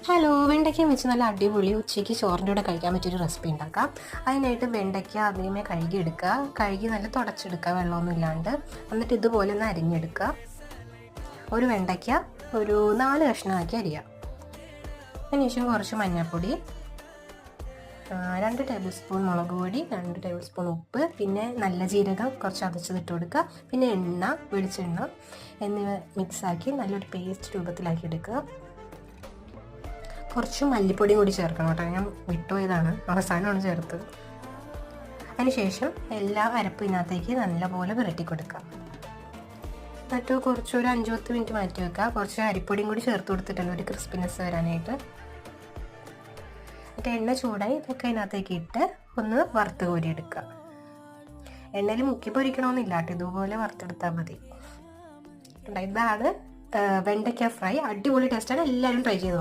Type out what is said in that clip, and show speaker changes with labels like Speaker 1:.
Speaker 1: Hello, വെണ്ടയ്ക്ക വെച്ച് നല്ല അടിപൊളി ഉച്ചയ്ക്ക് ചോറിൻ്റെ കൂടെ കഴിക്കാൻ പറ്റിയൊരു റെസിപ്പി ഉണ്ടാക്കാം. അതിനായിട്ട് വെണ്ടയ്ക്ക ആദ്യമേ കഴുകിയെടുക്കുക. കഴുകി നല്ല തുടച്ചെടുക്കുക വെള്ളമൊന്നും ഇല്ലാണ്ട്. എന്നിട്ട് ഇതുപോലെ ഒന്ന് അരിഞ്ഞെടുക്കുക. ഒരു വെണ്ടയ്ക്ക ഒരു 4 കഷ്ണമാക്കി അരിയുക. അതിനുശേഷം കുറച്ച് മഞ്ഞൾപ്പൊടി, 2 ടേബിൾ സ്പൂൺ മുളക് പൊടി, 2 ടേബിൾ സ്പൂൺ ഉപ്പ്, പിന്നെ നല്ല ജീരകം കുറച്ച് അതച്ചതിട്ട് കൊടുക്കുക. പിന്നെ എണ്ണ, വെളിച്ചെണ്ണ എന്നിവ മിക്സാക്കി നല്ലൊരു പേസ്റ്റ് രൂപത്തിലാക്കി എടുക്കുക. കുറച്ച് മല്ലിപ്പൊടിയും കൂടി ചേർക്കണം കേട്ടോ, ഞാൻ വിട്ടുപോയതാണ്, അവസാനമാണ് ചേർത്തത്. അതിനുശേഷം എല്ലാ അരപ്പും ഇതിനകത്തേക്ക് നല്ലപോലെ പുരട്ടി കൊടുക്കുക. എന്നിട്ട് കുറച്ചൊരു 5-10 മിനിറ്റ് മാറ്റി വെക്കുക. കുറച്ച് അരിപ്പൊടിയും കൂടി ചേർത്ത് കൊടുത്തിട്ടുണ്ട് ഒരു ക്രിസ്പിനെസ് വരാനായിട്ട്. എന്നിട്ട് എണ്ണ ചൂടായി ഇതൊക്കെ അതിനകത്തേക്ക് ഇട്ട് ഒന്ന് വറുത്ത് കോരിയെടുക്കുക. എണ്ണയിൽ മുക്കി പൊരിക്കണമെന്നില്ല കേട്ടോ, ഇതുപോലെ വറുത്തെടുത്താൽ മതി. ഇതാണ് വെണ്ടയ്ക്ക ഫ്രൈ. അടിപൊളി ടേസ്റ്റാണ്, എല്ലാവരും ട്രൈ ചെയ്ത് നോക്കുക.